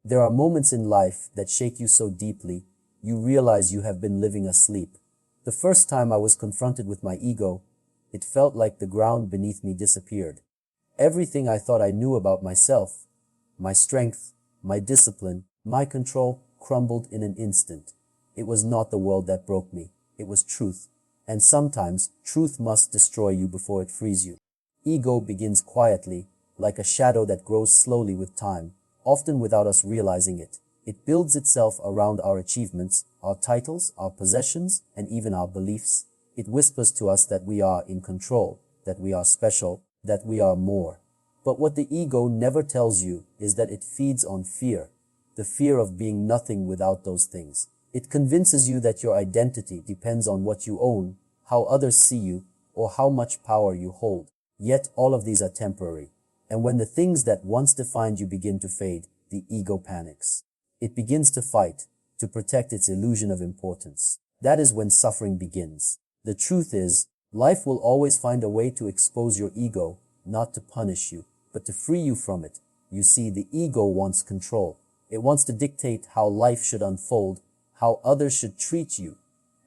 There are moments in life that shake you so deeply, you realize you have been living asleep. The first time I was confronted with my ego, it felt like the ground beneath me disappeared. Everything I thought I knew about myself, my strength, my discipline, my control, crumbled in an instant. It was not the world that broke me, it was truth. And sometimes, truth must destroy you before it frees you. Ego begins quietly, like a shadow that grows slowly with time, often without us realizing it. It builds itself around our achievements, our titles, our possessions, and even our beliefs. It whispers to us that we are in control, that we are special, that we are more. But what the ego never tells you is that it feeds on fear, the fear of being nothing without those things. It convinces you that your identity depends on what you own, how others see you, or how much power you hold. Yet all of these are temporary. And when the things that once defined you begin to fade, the ego panics. It begins to fight, to protect its illusion of importance. That is when suffering begins. The truth is, life will always find a way to expose your ego, not to punish you, but to free you from it. You see, the ego wants control. It wants to dictate how life should unfold, how others should treat you,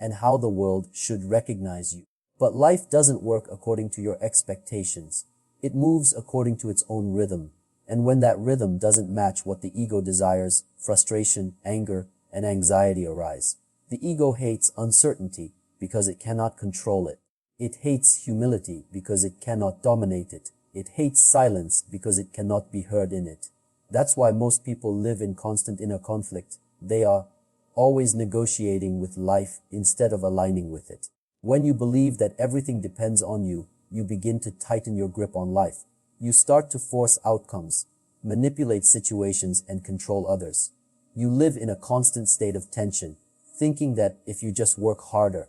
and how the world should recognize you. But life doesn't work according to your expectations. It moves according to its own rhythm. And when that rhythm doesn't match what the ego desires, frustration, anger, and anxiety arise. The ego hates uncertainty because it cannot control it. It hates humility because it cannot dominate it. It hates silence because it cannot be heard in it. That's why most people live in constant inner conflict. They are always negotiating with life instead of aligning with it. When you believe that everything depends on you, you begin to tighten your grip on life. You start to force outcomes, manipulate situations, and control others. You live in a constant state of tension, thinking that if you just work harder,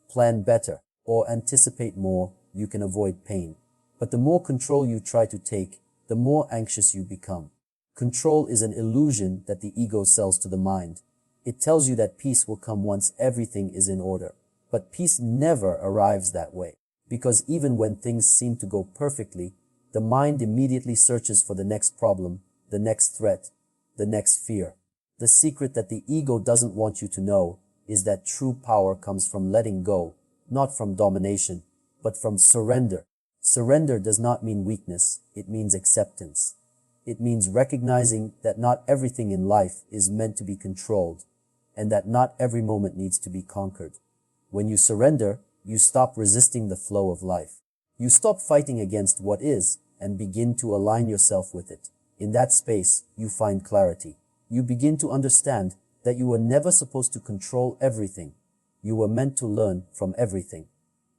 plan better, or anticipate more, you can avoid pain. But the more control you try to take, the more anxious you become. Control is an illusion that the ego sells to the mind. It tells you that peace will come once everything is in order. But peace never arrives that way, because even when things seem to go perfectly, the mind immediately searches for the next problem, the next threat, the next fear. The secret that the ego doesn't want you to know is that true power comes from letting go, not from domination, but from surrender. Surrender does not mean weakness, it means acceptance. It means recognizing that not everything in life is meant to be controlled, and that not every moment needs to be conquered. When you surrender, you stop resisting the flow of life. You stop fighting against what is and begin to align yourself with it. In that space, you find clarity. You begin to understand that you were never supposed to control everything. You were meant to learn from everything.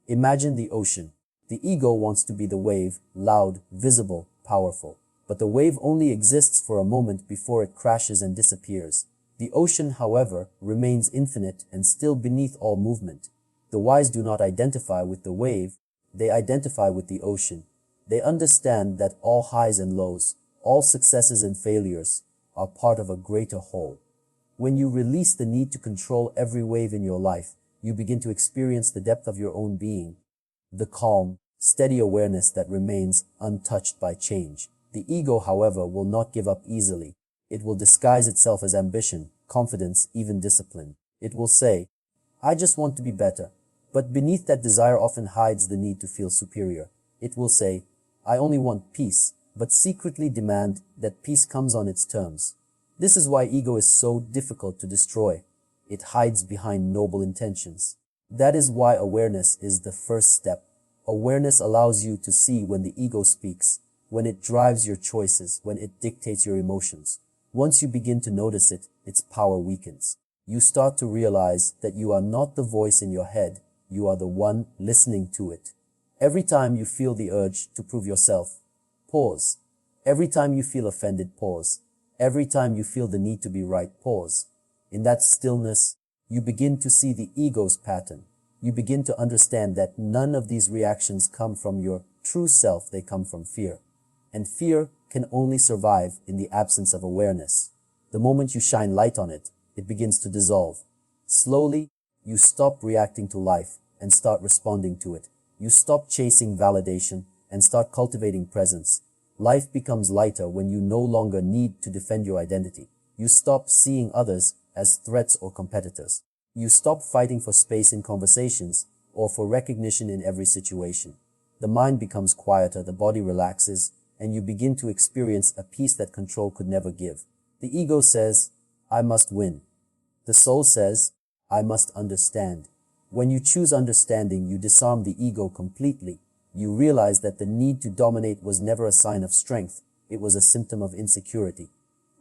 Imagine the ocean. The ego wants to be the wave, loud, visible, powerful. But the wave only exists for a moment before it crashes and disappears. The ocean, however, remains infinite and still beneath all movement. The wise do not identify with the wave, they identify with the ocean. They understand that all highs and lows, all successes and failures, are part of a greater whole. When you release the need to control every wave in your life, you begin to experience the depth of your own being, the calm, steady awareness that remains untouched by change. The ego, however, will not give up easily. It will disguise itself as ambition, confidence, even discipline. It will say, "I just want to be better." But beneath that desire often hides the need to feel superior. It will say, "I only want peace," but secretly demand that peace comes on its terms. This is why ego is so difficult to destroy. It hides behind noble intentions. That is why awareness is the first step. Awareness allows you to see when the ego speaks, when it drives your choices, when it dictates your emotions. Once you begin to notice it, its power weakens. You start to realize that you are not the voice in your head, you are the one listening to it. Every time you feel the urge to prove yourself, pause. Every time you feel offended, pause. Every time you feel the need to be right, pause. In that stillness, you begin to see the ego's pattern. You begin to understand that none of these reactions come from your true self, they come from fear. And fear can only survive in the absence of awareness. The moment you shine light on it, it begins to dissolve. Slowly, you stop reacting to life and start responding to it. You stop chasing validation and start cultivating presence. Life becomes lighter when you no longer need to defend your identity. You stop seeing others as threats or competitors. You stop fighting for space in conversations or for recognition in every situation. The mind becomes quieter, the body relaxes, and you begin to experience a peace that control could never give. The ego says, I must win. The soul says, I must understand. When you choose understanding, you disarm the ego completely. You realize that the need to dominate was never a sign of strength. It was a symptom of insecurity.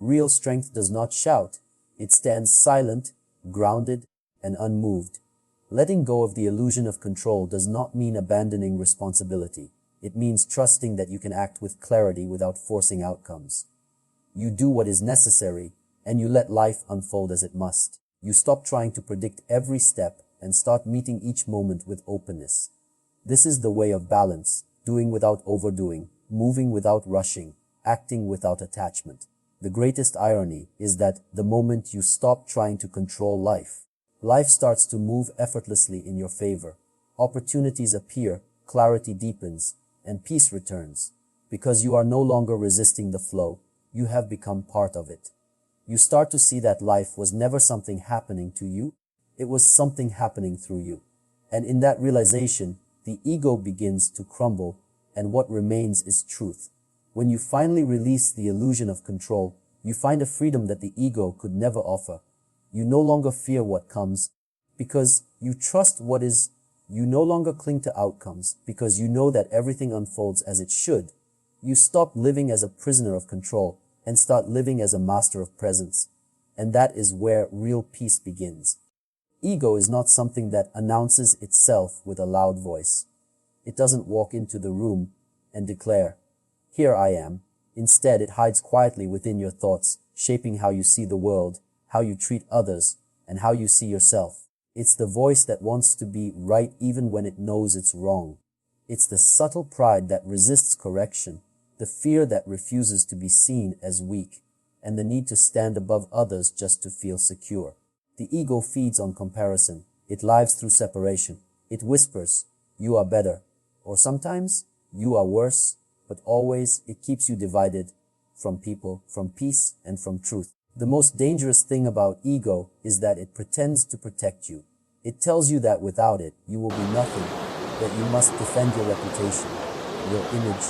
Real strength does not shout. It stands silent, grounded, and unmoved. Letting go of the illusion of control does not mean abandoning responsibility. It means trusting that you can act with clarity without forcing outcomes. You do what is necessary, and you let life unfold as it must. You stop trying to predict every step and start meeting each moment with openness. This is the way of balance, doing without overdoing, moving without rushing, acting without attachment. The greatest irony is that the moment you stop trying to control life, life starts to move effortlessly in your favor. Opportunities appear, clarity deepens, and peace returns. Because you are no longer resisting the flow, you have become part of it. You start to see that life was never something happening to you, it was something happening through you. And in that realization, the ego begins to crumble, and what remains is truth. When you finally release the illusion of control, you find a freedom that the ego could never offer. You no longer fear what comes, because you trust what is. You no longer cling to outcomes, because you know that everything unfolds as it should. You stop living as a prisoner of control, and start living as a master of presence. And that is where real peace begins. Ego is not something that announces itself with a loud voice. It doesn't walk into the room and declare, "Here I am." Instead, it hides quietly within your thoughts, shaping how you see the world, how you treat others, and how you see yourself. It's the voice that wants to be right even when it knows it's wrong. It's the subtle pride that resists correction, the fear that refuses to be seen as weak, and the need to stand above others just to feel secure. The ego feeds on comparison. It lives through separation. It whispers, "You are better," or sometimes, "You are worse," but always it keeps you divided from people, from peace, and from truth. The most dangerous thing about ego is that it pretends to protect you. It tells you that without it, you will be nothing, that you must defend your reputation, your image,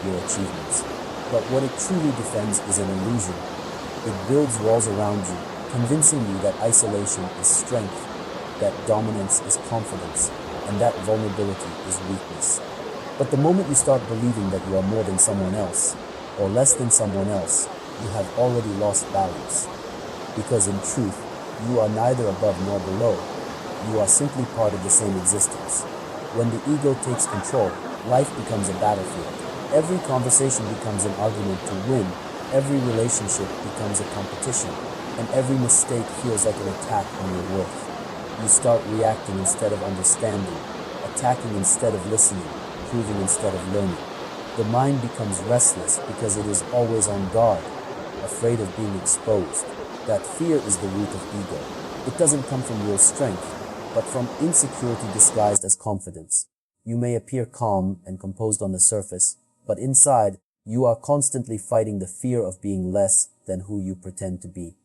your achievements. But what it truly defends is an illusion. It builds walls around you, convincing you that isolation is strength, that dominance is confidence, and that vulnerability is weakness. But the moment you start believing that you are more than someone else, or less than someone else, you have already lost balance. Because in truth, you are neither above nor below. You are simply part of the same existence. When the ego takes control, life becomes a battlefield. Every conversation becomes an argument to win. Every relationship becomes a competition. And every mistake feels like an attack on your worth. You start reacting instead of understanding, attacking instead of listening, proving instead of learning. The mind becomes restless because it is always on guard, afraid of being exposed. That fear is the root of ego. It doesn't come from real strength, but from insecurity disguised as confidence. You may appear calm and composed on the surface, but inside, you are constantly fighting the fear of being less than who you pretend to be.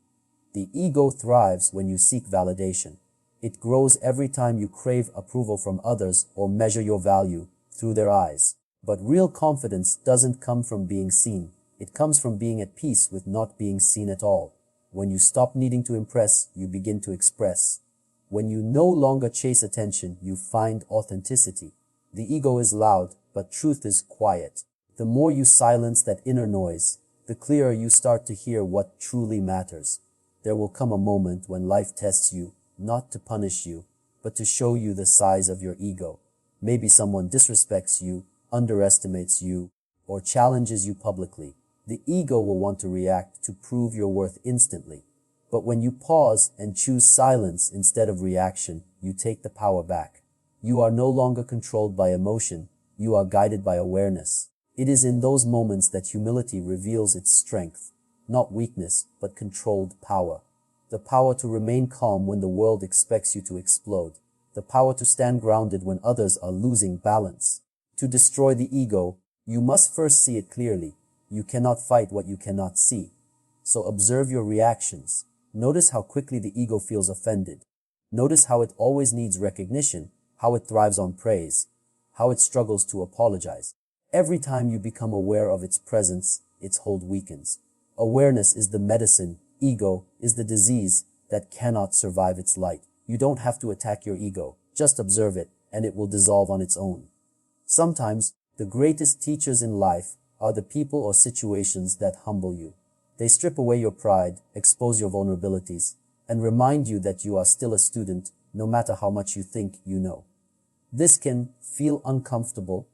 The ego thrives when you seek validation. It grows every time you crave approval from others or measure your value through their eyes. But real confidence doesn't come from being seen. It comes from being at peace with not being seen at all. When you stop needing to impress, you begin to express. When you no longer chase attention, you find authenticity. The ego is loud, but truth is quiet. The more you silence that inner noise, the clearer you start to hear what truly matters. There will come a moment when life tests you, not to punish you, but to show you the size of your ego. Maybe someone disrespects you, underestimates you, or challenges you publicly. The ego will want to react to prove your worth instantly. But when you pause and choose silence instead of reaction, you take the power back. You are no longer controlled by emotion. You are guided by awareness. It is in those moments that humility reveals its strength, not weakness, but controlled power. The power to remain calm when the world expects you to explode. The power to stand grounded when others are losing balance. To destroy the ego, you must first see it clearly. You cannot fight what you cannot see. So observe your reactions. Notice how quickly the ego feels offended. Notice how it always needs recognition, how it thrives on praise, how it struggles to apologize. Every time you become aware of its presence, its hold weakens. Awareness is the medicine, ego is the disease that cannot survive its light. You don't have to attack your ego, just observe it, and it will dissolve on its own. Sometimes, the greatest teachers in life are the people or situations that humble you. They strip away your pride, expose your vulnerabilities, and remind you that you are still a student, no matter how much you think you know. This can feel uncomfortable,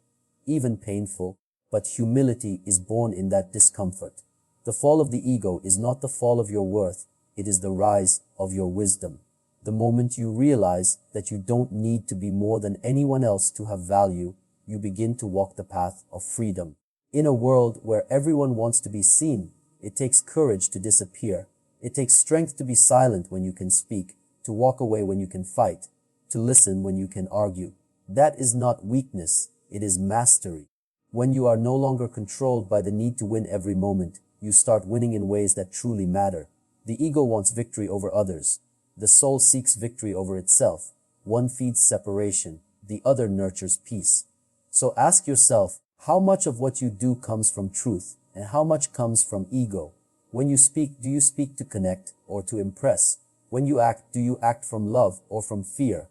even painful, but humility is born in that discomfort. The fall of the ego is not the fall of your worth, it is the rise of your wisdom. The moment you realize that you don't need to be more than anyone else to have value, you begin to walk the path of freedom. In a world where everyone wants to be seen, it takes courage to disappear. It takes strength to be silent when you can speak, to walk away when you can fight, to listen when you can argue. That is not weakness, it is mastery. When you are no longer controlled by the need to win every moment, you start winning in ways that truly matter. The ego wants victory over others. The soul seeks victory over itself. One feeds separation, the other nurtures peace. So ask yourself, how much of what you do comes from truth, and how much comes from ego? When you speak, do you speak to connect or to impress? When you act, do you act from love or from fear?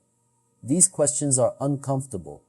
These questions are uncomfortable,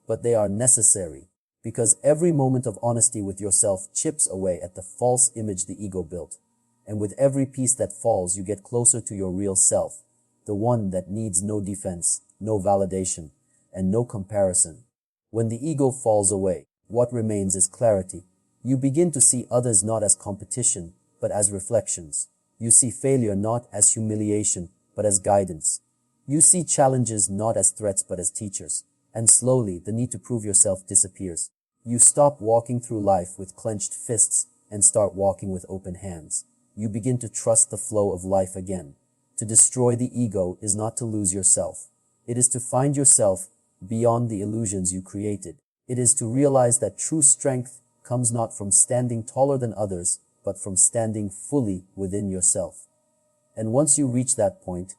but they are necessary, because every moment of honesty with yourself chips away at the false image the ego built. And with every piece that falls, you get closer to your real self, the one that needs no defense, no validation, and no comparison. When the ego falls away, what remains is clarity. You begin to see others not as competition, but as reflections. You see failure not as humiliation, but as guidance. You see challenges not as threats, but as teachers. And slowly, the need to prove yourself disappears. You stop walking through life with clenched fists and start walking with open hands. You begin to trust the flow of life again. To destroy the ego is not to lose yourself. It is to find yourself beyond the illusions you created. It is to realize that true strength comes not from standing taller than others, but from standing fully within yourself. And once you reach that point,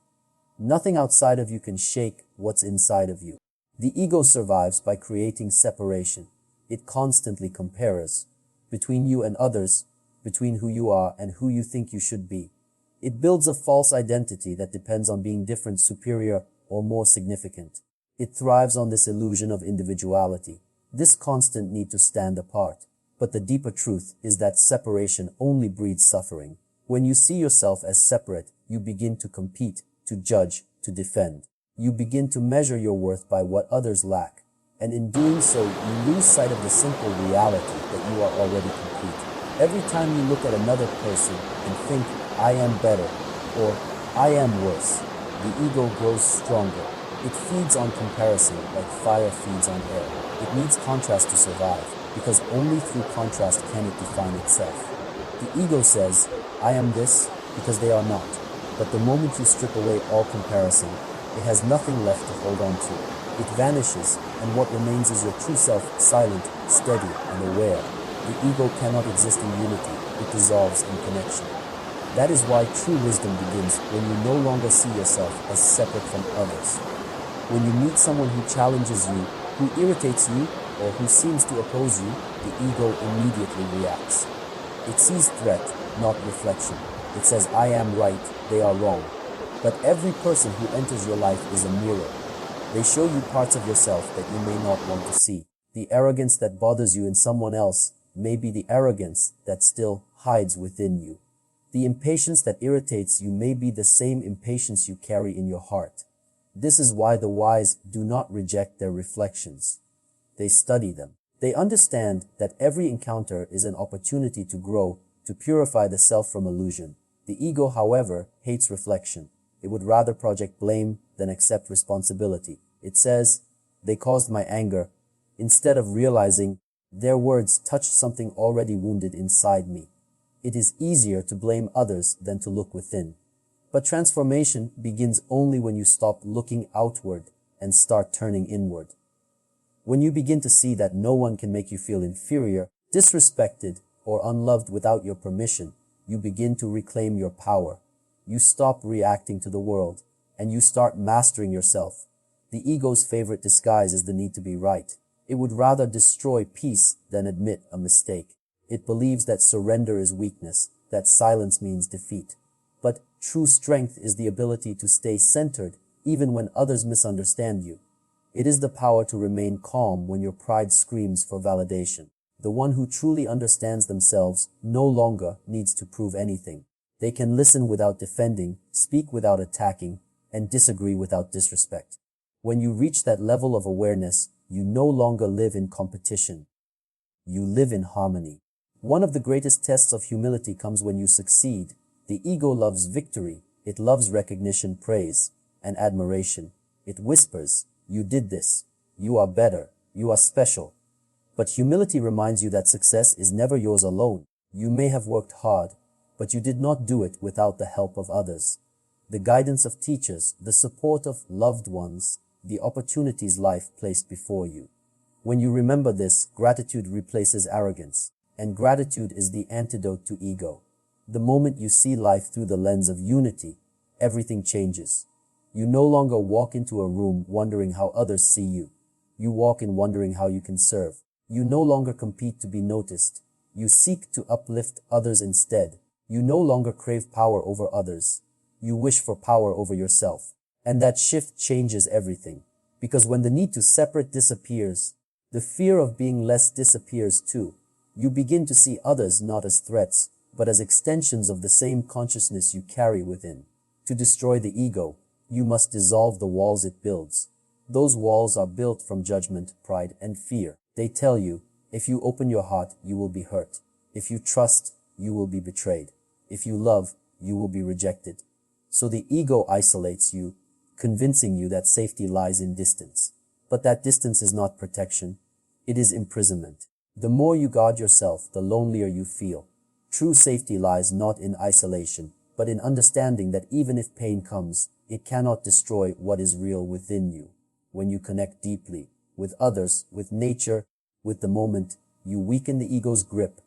nothing outside of you can shake what's inside of you. The ego survives by creating separation. It constantly compares between you and others, between who you are and who you think you should be. It builds a false identity that depends on being different, superior, or more significant. It thrives on this illusion of individuality, this constant need to stand apart. But the deeper truth is that separation only breeds suffering. When you see yourself as separate, you begin to compete, to judge, to defend. You begin to measure your worth by what others lack. And in doing so, you lose sight of the simple reality that you are already complete. Every time you look at another person and think, I am better, or I am worse, the ego grows stronger. It feeds on comparison like fire feeds on air. It needs contrast to survive, because only through contrast can it define itself. The ego says, I am this, because they are not. But the moment you strip away all comparison, it has nothing left to hold on to. It vanishes, and what remains is your true self, silent, steady, and aware. The ego cannot exist in unity, it dissolves in connection. That is why true wisdom begins when you no longer see yourself as separate from others. When you meet someone who challenges you, who irritates you, or who seems to oppose you, the ego immediately reacts. It sees threat, not reflection. It says, I am right, they are wrong. But every person who enters your life is a mirror. They show you parts of yourself that you may not want to see. The arrogance that bothers you in someone else may be the arrogance that still hides within you. The impatience that irritates you may be the same impatience you carry in your heart. This is why the wise do not reject their reflections. They study them. They understand that every encounter is an opportunity to grow, to purify the self from illusion. The ego, however, hates reflection. It would rather project blame than accept responsibility. It says, they caused my anger, instead of realizing their words touched something already wounded inside me. It is easier to blame others than to look within. But transformation begins only when you stop looking outward and start turning inward. When you begin to see that no one can make you feel inferior, disrespected, or unloved without your permission, you begin to reclaim your power. You stop reacting to the world, and you start mastering yourself. The ego's favorite disguise is the need to be right. It would rather destroy peace than admit a mistake. It believes that surrender is weakness, that silence means defeat. But true strength is the ability to stay centered even when others misunderstand you. It is the power to remain calm when your pride screams for validation. The one who truly understands themselves no longer needs to prove anything. They can listen without defending, speak without attacking, and disagree without disrespect. When you reach that level of awareness, you no longer live in competition. You live in harmony. One of the greatest tests of humility comes when you succeed. The ego loves victory. It loves recognition, praise, and admiration. It whispers, "You did this. You are better. You are special." But humility reminds you that success is never yours alone. You may have worked hard, but you did not do it without the help of others. The guidance of teachers, the support of loved ones, the opportunities life placed before you. When you remember this, gratitude replaces arrogance, and gratitude is the antidote to ego. The moment you see life through the lens of unity, everything changes. You no longer walk into a room wondering how others see you. You walk in wondering how you can serve. You no longer compete to be noticed. You seek to uplift others instead. You no longer crave power over others. You wish for power over yourself. And that shift changes everything. Because when the need to separate disappears, the fear of being less disappears too. You begin to see others not as threats, but as extensions of the same consciousness you carry within. To destroy the ego, you must dissolve the walls it builds. Those walls are built from judgment, pride, and fear. They tell you, if you open your heart, you will be hurt. If you trust, you will be betrayed. If you love, you will be rejected. So the ego isolates you, convincing you that safety lies in distance. But that distance is not protection. It is imprisonment. The more you guard yourself, the lonelier you feel. True safety lies not in isolation, but in understanding that even if pain comes, it cannot destroy what is real within you. When you connect deeply with others, with nature, with the moment, you weaken the ego's grip.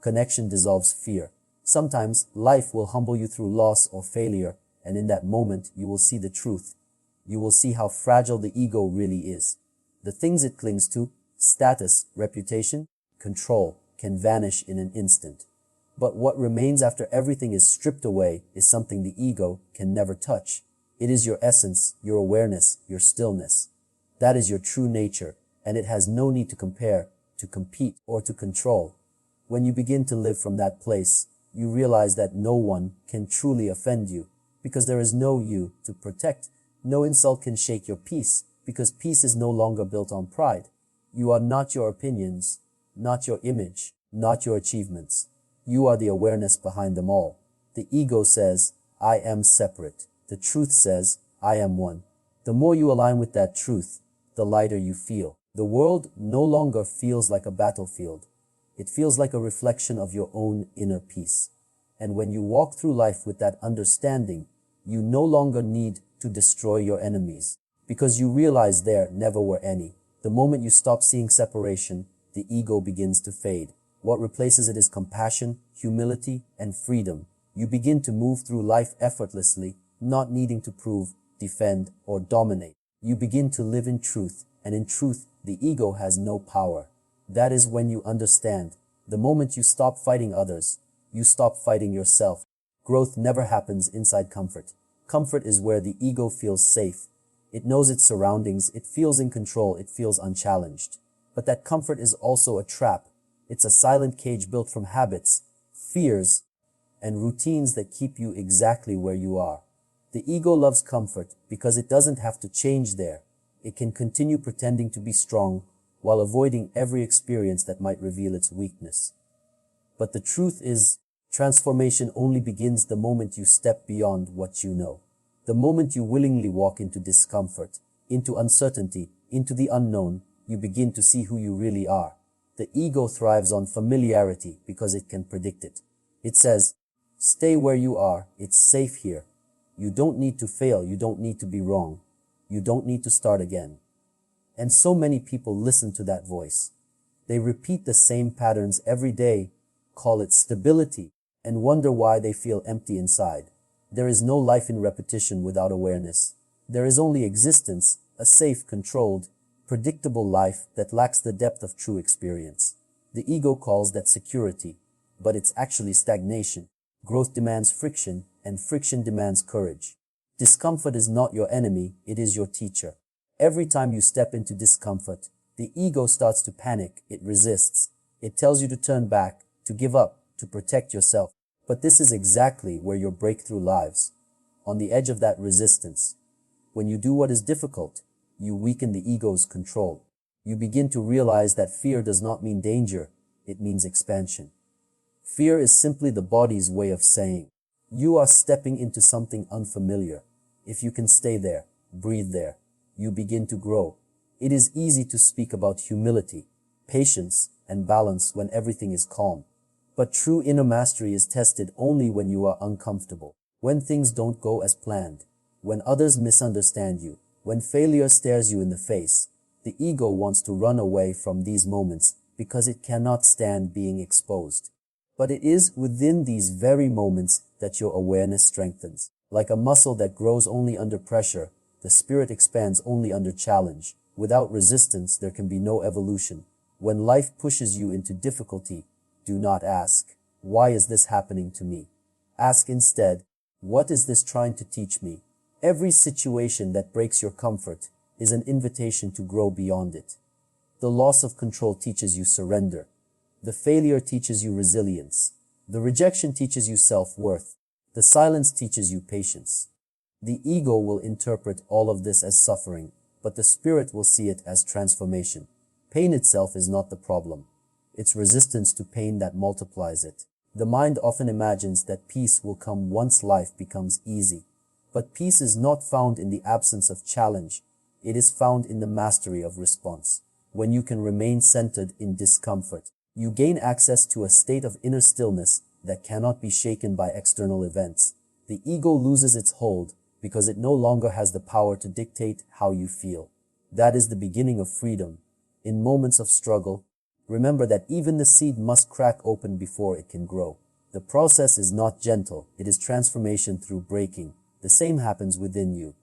Connection dissolves fear. Sometimes life will humble you through loss or failure, and in that moment you will see the truth. You will see how fragile the ego really is. The things it clings to, status, reputation, control, can vanish in an instant. But what remains after everything is stripped away is something the ego can never touch. It is your essence, your awareness, your stillness. That is your true nature, and it has no need to compare, to compete, or to control. When you begin to live from that place, you realize that no one can truly offend you, because there is no you to protect. No insult can shake your peace, because peace is no longer built on pride. You are not your opinions, not your image, not your achievements. You are the awareness behind them all. The ego says, "I am separate." The truth says, "I am one." The more you align with that truth, the lighter you feel. The world no longer feels like a battlefield. It feels like a reflection of your own inner peace. And when you walk through life with that understanding, you no longer need to destroy your enemies, because you realize there never were any. The moment you stop seeing separation, the ego begins to fade. What replaces it is compassion, humility, and freedom. You begin to move through life effortlessly, not needing to prove, defend, or dominate. You begin to live in truth, and in truth, the ego has no power. That is when you understand. The moment you stop fighting others, you stop fighting yourself. Growth never happens inside comfort. Comfort is where the ego feels safe. It knows its surroundings, it feels in control, it feels unchallenged. But that comfort is also a trap. It's a silent cage built from habits, fears, and routines that keep you exactly where you are. The ego loves comfort because it doesn't have to change there. It can continue pretending to be strong while avoiding every experience that might reveal its weakness. But the truth is, transformation only begins the moment you step beyond what you know. The moment you willingly walk into discomfort, into uncertainty, into the unknown, you begin to see who you really are. The ego thrives on familiarity because it can predict it. It says, "Stay where you are, it's safe here. You don't need to fail, you don't need to be wrong. You don't need to start again." And so many people listen to that voice. They repeat the same patterns every day, call it stability, and wonder why they feel empty inside. There is no life in repetition without awareness. There is only existence, a safe, controlled, predictable life that lacks the depth of true experience. The ego calls that security, but it's actually stagnation. Growth demands friction, and friction demands courage. Discomfort is not your enemy, it is your teacher. Every time you step into discomfort, the ego starts to panic, it resists. It tells you to turn back, to give up, to protect yourself. But this is exactly where your breakthrough lies, on the edge of that resistance. When you do what is difficult, you weaken the ego's control. You begin to realize that fear does not mean danger, it means expansion. Fear is simply the body's way of saying, you are stepping into something unfamiliar. If you can stay there, breathe there, you begin to grow. It is easy to speak about humility, patience, and balance when everything is calm. But true inner mastery is tested only when you are uncomfortable, when things don't go as planned, when others misunderstand you, when failure stares you in the face. The ego wants to run away from these moments because it cannot stand being exposed. But it is within these very moments that your awareness strengthens. Like a muscle that grows only under pressure, the spirit expands only under challenge. Without resistance, there can be no evolution. When life pushes you into difficulty, do not ask, why is this happening to me? Ask instead, what is this trying to teach me? Every situation that breaks your comfort is an invitation to grow beyond it. The loss of control teaches you surrender. The failure teaches you resilience. The rejection teaches you self-worth. The silence teaches you patience. The ego will interpret all of this as suffering, but the spirit will see it as transformation. Pain itself is not the problem. It's resistance to pain that multiplies it. The mind often imagines that peace will come once life becomes easy. But peace is not found in the absence of challenge. It is found in the mastery of response. When you can remain centered in discomfort, you gain access to a state of inner stillness that cannot be shaken by external events. The ego loses its hold because it no longer has the power to dictate how you feel. That is the beginning of freedom. In moments of struggle, remember that even the seed must crack open before it can grow. The process is not gentle, it is transformation through breaking. The same happens within you.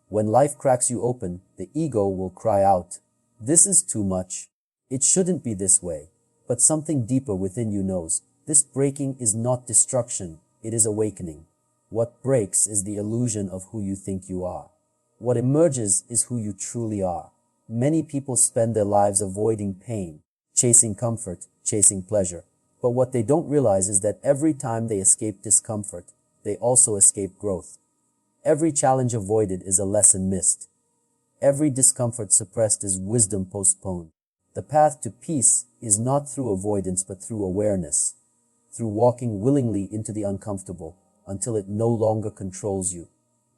When life cracks you open, the ego will cry out, "This is too much. It shouldn't be this way." But something deeper within you knows, this breaking is not destruction, it is awakening. What breaks is the illusion of who you think you are. What emerges is who you truly are. Many people spend their lives avoiding pain, chasing comfort, chasing pleasure. But what they don't realize is that every time they escape discomfort, they also escape growth. Every challenge avoided is a lesson missed. Every discomfort suppressed is wisdom postponed. The path to peace is not through avoidance but through awareness, through walking willingly into the uncomfortable until it no longer controls you.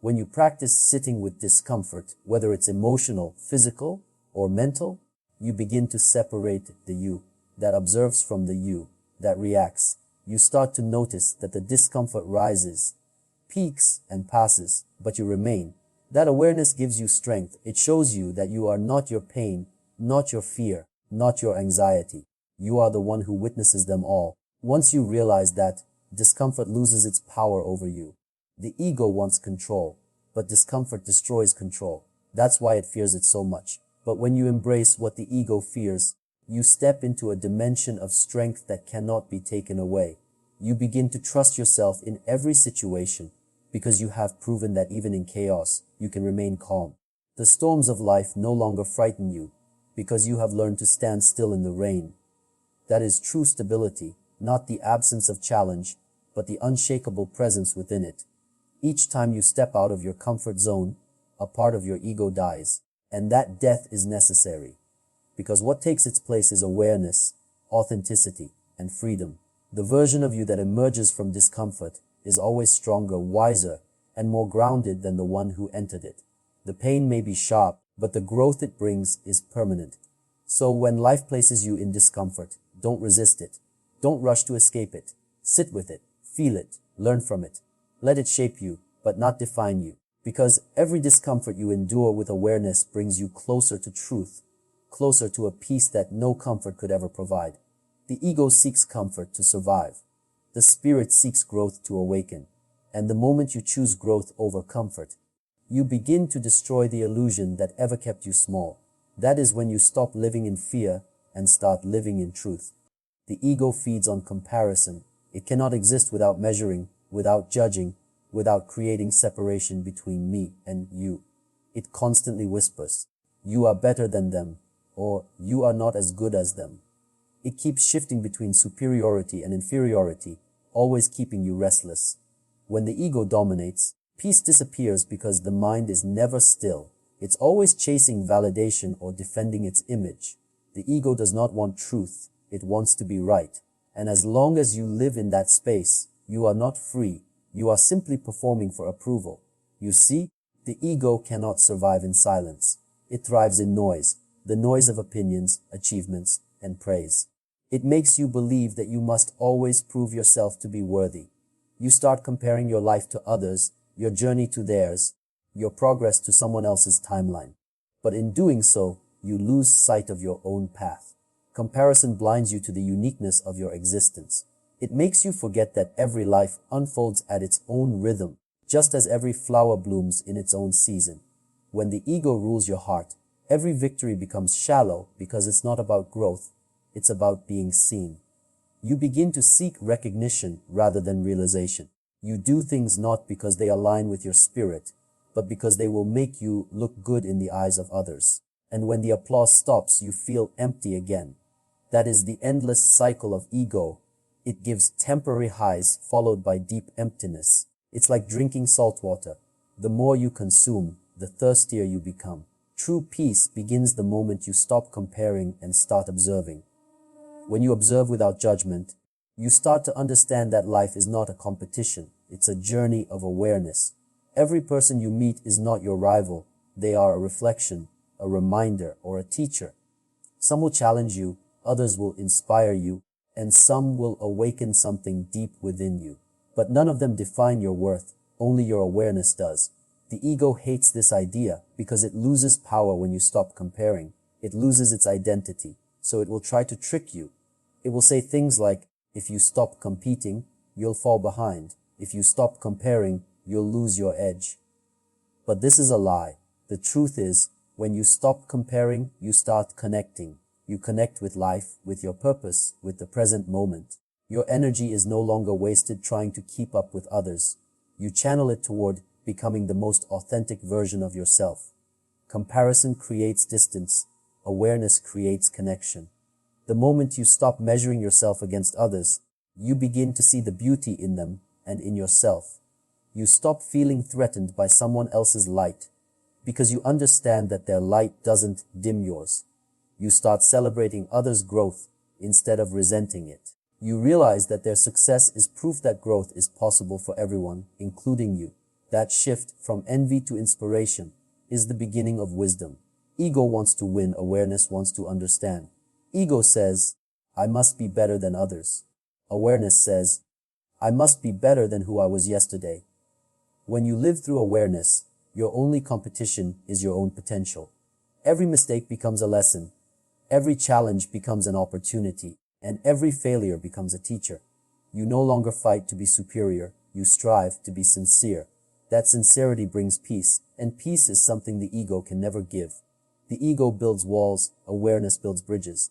When you practice sitting with discomfort, whether it's emotional, physical, or mental, you begin to separate the you that observes from the you that reacts. You start to notice that the discomfort rises, peaks, and passes, but you remain. That awareness gives you strength. It shows you that you are not your pain, not your fear, not your anxiety. You are the one who witnesses them all. Once you realize that, discomfort loses its power over you. The ego wants control, but discomfort destroys control. That's why it fears it so much. But when you embrace what the ego fears, you step into a dimension of strength that cannot be taken away. You begin to trust yourself in every situation because you have proven that even in chaos, you can remain calm. The storms of life no longer frighten you because you have learned to stand still in the rain. That is true stability, not the absence of challenge, but the unshakable presence within it. Each time you step out of your comfort zone, a part of your ego dies, and that death is necessary, because what takes its place is awareness, authenticity, and freedom. The version of you that emerges from discomfort is always stronger, wiser, and more grounded than the one who entered it. The pain may be sharp, but the growth it brings is permanent. So when life places you in discomfort, don't resist it. Don't rush to escape it. Sit with it, feel it, learn from it. Let it shape you, but not define you. Because every discomfort you endure with awareness brings you closer to truth, closer to a peace that no comfort could ever provide. The ego seeks comfort to survive, The spirit seeks growth to awaken, and the moment you choose growth over comfort, you begin to destroy the illusion that ever kept you small. That is when you stop living in fear and start living in truth. The ego feeds on comparison. It cannot exist without measuring, without judging, without creating separation between me and you. It constantly whispers, "You are better than them," or "You are not as good as them." It keeps shifting between superiority and inferiority, always keeping you restless. When the ego dominates, peace disappears because the mind is never still. It's always chasing validation or defending its image. The ego does not want truth. It wants to be right. And as long as you live in that space, you are not free. You are simply performing for approval. You see, the ego cannot survive in silence. It thrives in noise, the noise of opinions, achievements, and praise. It makes you believe that you must always prove yourself to be worthy. You start comparing your life to others, your journey to theirs, your progress to someone else's timeline. But in doing so, you lose sight of your own path. Comparison blinds you to the uniqueness of your existence. It makes you forget that every life unfolds at its own rhythm, just as every flower blooms in its own season. When the ego rules your heart, every victory becomes shallow because it's not about growth, it's about being seen. You begin to seek recognition rather than realization. You do things not because they align with your spirit, but because they will make you look good in the eyes of others. And when the applause stops, you feel empty again. That is the endless cycle of ego. It gives temporary highs followed by deep emptiness. It's like drinking salt water. The more you consume, the thirstier you become. True peace begins the moment you stop comparing and start observing. When you observe without judgment, you start to understand that life is not a competition. It's a journey of awareness. Every person you meet is not your rival. They are a reflection, a reminder, or a teacher. Some will challenge you, others will inspire you, and some will awaken something deep within you. But none of them define your worth, only your awareness does. The ego hates this idea because it loses power when you stop comparing. It loses its identity, so it will try to trick you. It will say things like, if you stop competing, you'll fall behind. If you stop comparing, you'll lose your edge. But this is a lie. The truth is, when you stop comparing, you start connecting. You connect with life, with your purpose, with the present moment. Your energy is no longer wasted trying to keep up with others. You channel it toward becoming the most authentic version of yourself. Comparison creates distance. Awareness creates connection. The moment you stop measuring yourself against others, you begin to see the beauty in them and in yourself. You stop feeling threatened by someone else's light because you understand that their light doesn't dim yours. You start celebrating others' growth instead of resenting it. You realize that their success is proof that growth is possible for everyone, including you. That shift from envy to inspiration is the beginning of wisdom. Ego wants to win, awareness wants to understand. Ego says, I must be better than others. Awareness says, I must be better than who I was yesterday. When you live through awareness, your only competition is your own potential. Every mistake becomes a lesson. Every challenge becomes an opportunity, and every failure becomes a teacher. You no longer fight to be superior. You strive to be sincere. That sincerity brings peace, and peace is something the ego can never give. The ego builds walls, awareness builds bridges.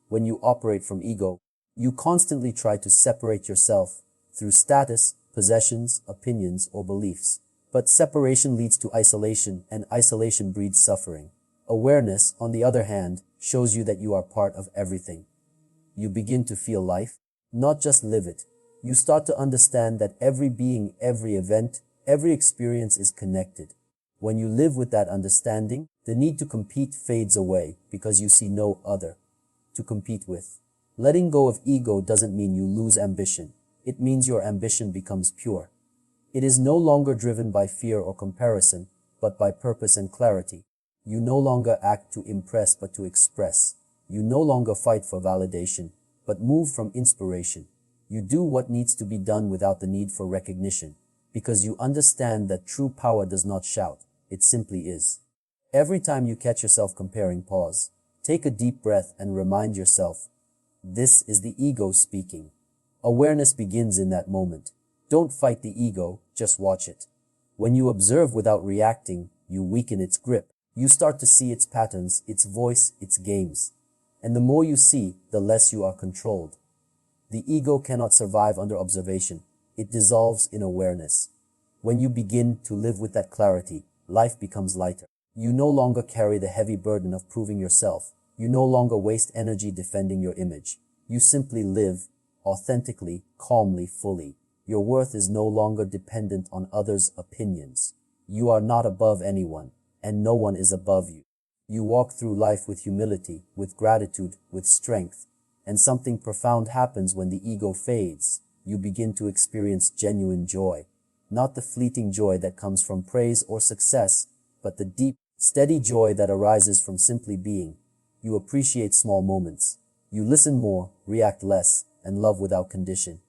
When you operate from ego, you constantly try to separate yourself through status, possessions, opinions, or beliefs. But separation leads to isolation, and isolation breeds suffering. Awareness, on the other hand, shows you that you are part of everything. You begin to feel life, not just live it. You start to understand that every being, every event, every experience is connected. When you live with that understanding, the need to compete fades away because you see no other to compete with. Letting go of ego doesn't mean you lose ambition. It means your ambition becomes pure. It is no longer driven by fear or comparison, but by purpose and clarity. You no longer act to impress, but to express. You no longer fight for validation, but move from inspiration. You do what needs to be done without the need for recognition, because you understand that true power does not shout, it simply is. Every time you catch yourself comparing, pause. Take a deep breath and remind yourself, this is the ego speaking. Awareness begins in that moment. Don't fight the ego, just watch it. When you observe without reacting, you weaken its grip. You start to see its patterns, its voice, its games. And the more you see, the less you are controlled. The ego cannot survive under observation. It dissolves in awareness. When you begin to live with that clarity, life becomes lighter. You no longer carry the heavy burden of proving yourself. You no longer waste energy defending your image. You simply live authentically, calmly, fully. Your worth is no longer dependent on others' opinions. You are not above anyone, and no one is above you. You walk through life with humility, with gratitude, with strength, and something profound happens when the ego fades. You begin to experience genuine joy. Not the fleeting joy that comes from praise or success, but the deep, steady joy that arises from simply being. You appreciate small moments. You listen more, react less, and love without condition.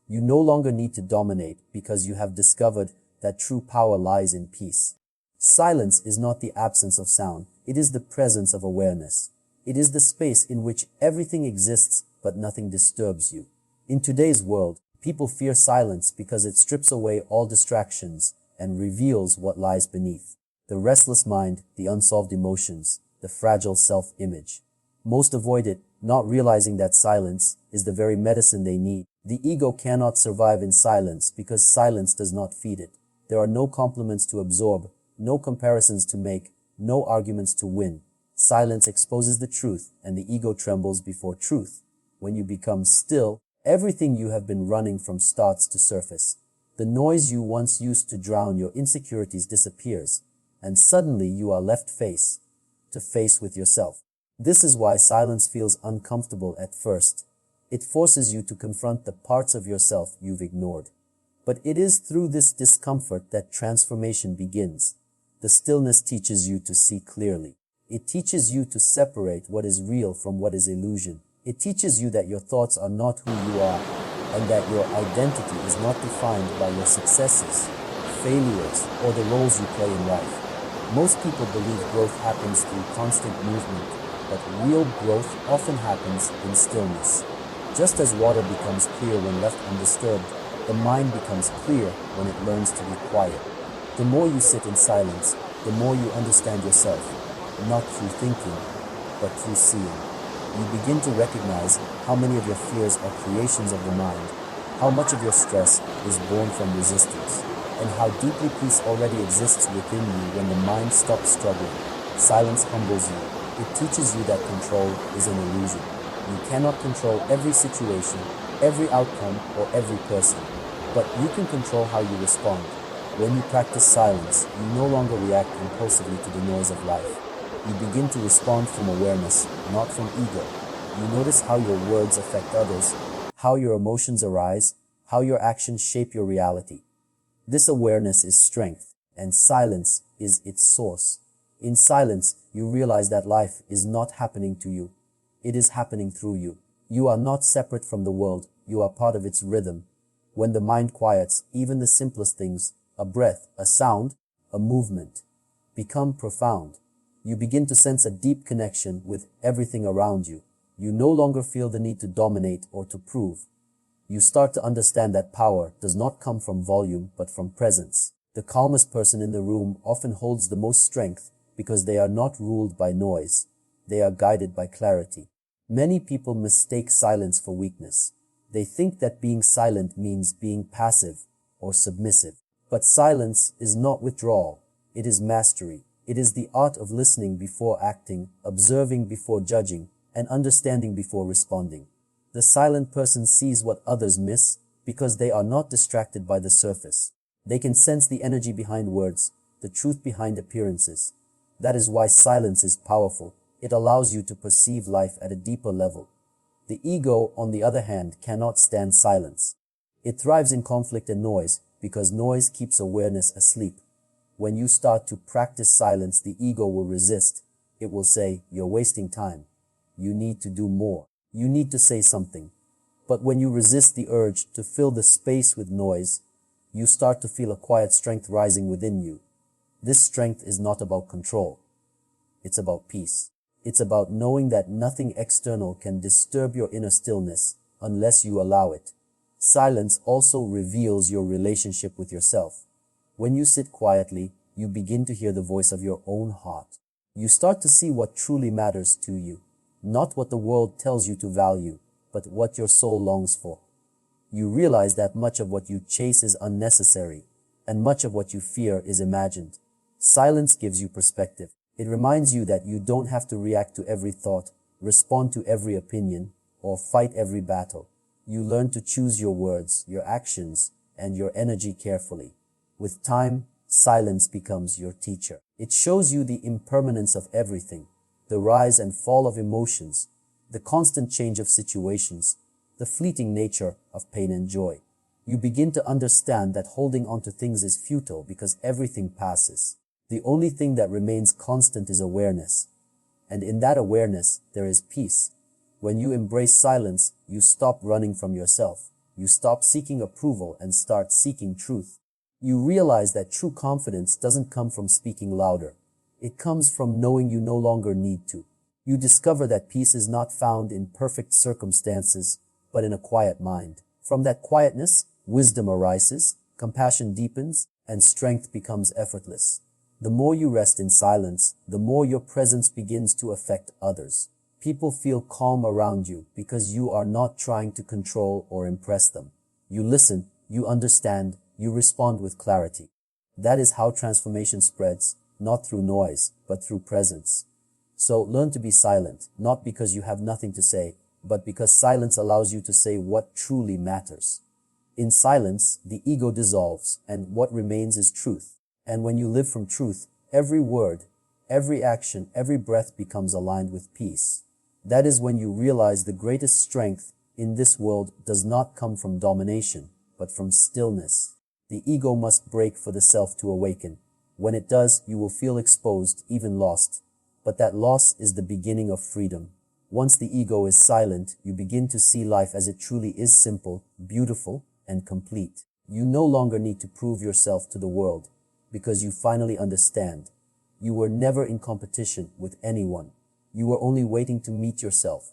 You no longer need to dominate because you have discovered that true power lies in peace. Silence is not the absence of sound. It is the presence of awareness. It is the space in which everything exists but nothing disturbs you. In today's world, people fear silence because it strips away all distractions and reveals what lies beneath. The restless mind, the unsolved emotions, the fragile self-image. Most avoid it, not realizing that silence is the very medicine they need. The ego cannot survive in silence because silence does not feed it. There are no compliments to absorb, no comparisons to make, no arguments to win. Silence exposes the truth, and the ego trembles before truth. When you become still, everything you have been running from starts to surface. The noise you once used to drown your insecurities disappears, and suddenly you are left face to face with yourself. This is why silence feels uncomfortable at first. It forces you to confront the parts of yourself you've ignored. But it is through this discomfort that transformation begins. The stillness teaches you to see clearly. It teaches you to separate what is real from what is illusion. It teaches you that your thoughts are not who you are, and that your identity is not defined by your successes, failures, or the roles you play in life. Most people believe growth happens through constant movement, but real growth often happens in stillness. Just as water becomes clear when left undisturbed, the mind becomes clear when it learns to be quiet. The more you sit in silence, the more you understand yourself, not through thinking, but through seeing. You begin to recognize how many of your fears are creations of the mind, how much of your stress is born from resistance, and how deeply peace already exists within you when the mind stops struggling. Silence humbles you. It teaches you that control is an illusion. You cannot control every situation, every outcome, or every person, but you can control how you respond. When you practice silence, you no longer react impulsively to the noise of life. You begin to respond from awareness, not from ego. You notice how your words affect others, how your emotions arise, how your actions shape your reality. This awareness is strength, and silence is its source. In silence, you realize that life is not happening to you. It is happening through you. You are not separate from the world. You are part of its rhythm. When the mind quiets, even the simplest things, a breath, a sound, a movement, become profound. You begin to sense a deep connection with everything around you. You no longer feel the need to dominate or to prove. You start to understand that power does not come from volume, but from presence. The calmest person in the room often holds the most strength because they are not ruled by noise. They are guided by clarity. Many people mistake silence for weakness. They think that being silent means being passive or submissive. But silence is not withdrawal. It is mastery. It is the art of listening before acting, observing before judging, and understanding before responding. The silent person sees what others miss because they are not distracted by the surface. They can sense the energy behind words, the truth behind appearances. That is why silence is powerful. It allows you to perceive life at a deeper level. The ego, on the other hand, cannot stand silence. It thrives in conflict and noise because noise keeps awareness asleep. When you start to practice silence, the ego will resist. It will say, "You're wasting time. You need to do more. You need to say something." But when you resist the urge to fill the space with noise, you start to feel a quiet strength rising within you. This strength is not about control. It's about peace. It's about knowing that nothing external can disturb your inner stillness unless you allow it. Silence also reveals your relationship with yourself. When you sit quietly, you begin to hear the voice of your own heart. You start to see what truly matters to you, not what the world tells you to value, but what your soul longs for. You realize that much of what you chase is unnecessary, and much of what you fear is imagined. Silence gives you perspective. It reminds you that you don't have to react to every thought, respond to every opinion, or fight every battle. You learn to choose your words, your actions, and your energy carefully. With time, silence becomes your teacher. It shows you the impermanence of everything, the rise and fall of emotions, the constant change of situations, the fleeting nature of pain and joy. You begin to understand that holding on to things is futile because everything passes. The only thing that remains constant is awareness. And in that awareness, there is peace. When you embrace silence, you stop running from yourself. You stop seeking approval and start seeking truth. You realize that true confidence doesn't come from speaking louder. It comes from knowing you no longer need to. You discover that peace is not found in perfect circumstances, but in a quiet mind. From that quietness, wisdom arises, compassion deepens, and strength becomes effortless. The more you rest in silence, the more your presence begins to affect others. People feel calm around you because you are not trying to control or impress them. You listen, you understand, you respond with clarity. That is how transformation spreads, not through noise, but through presence. So learn to be silent, not because you have nothing to say, but because silence allows you to say what truly matters. In silence, the ego dissolves, and what remains is truth. And when you live from truth, every word, every action, every breath becomes aligned with peace. That is when you realize the greatest strength in this world does not come from domination, but from stillness. The ego must break for the self to awaken. When it does, you will feel exposed, even lost. But that loss is the beginning of freedom. Once the ego is silent, you begin to see life as it truly is: simple, beautiful, and complete. You no longer need to prove yourself to the world, because you finally understand. You were never in competition with anyone. You were only waiting to meet yourself.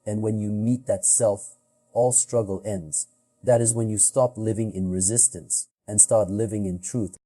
And when you meet that self, all struggle ends. That is when you stop living in resistance and start living in truth.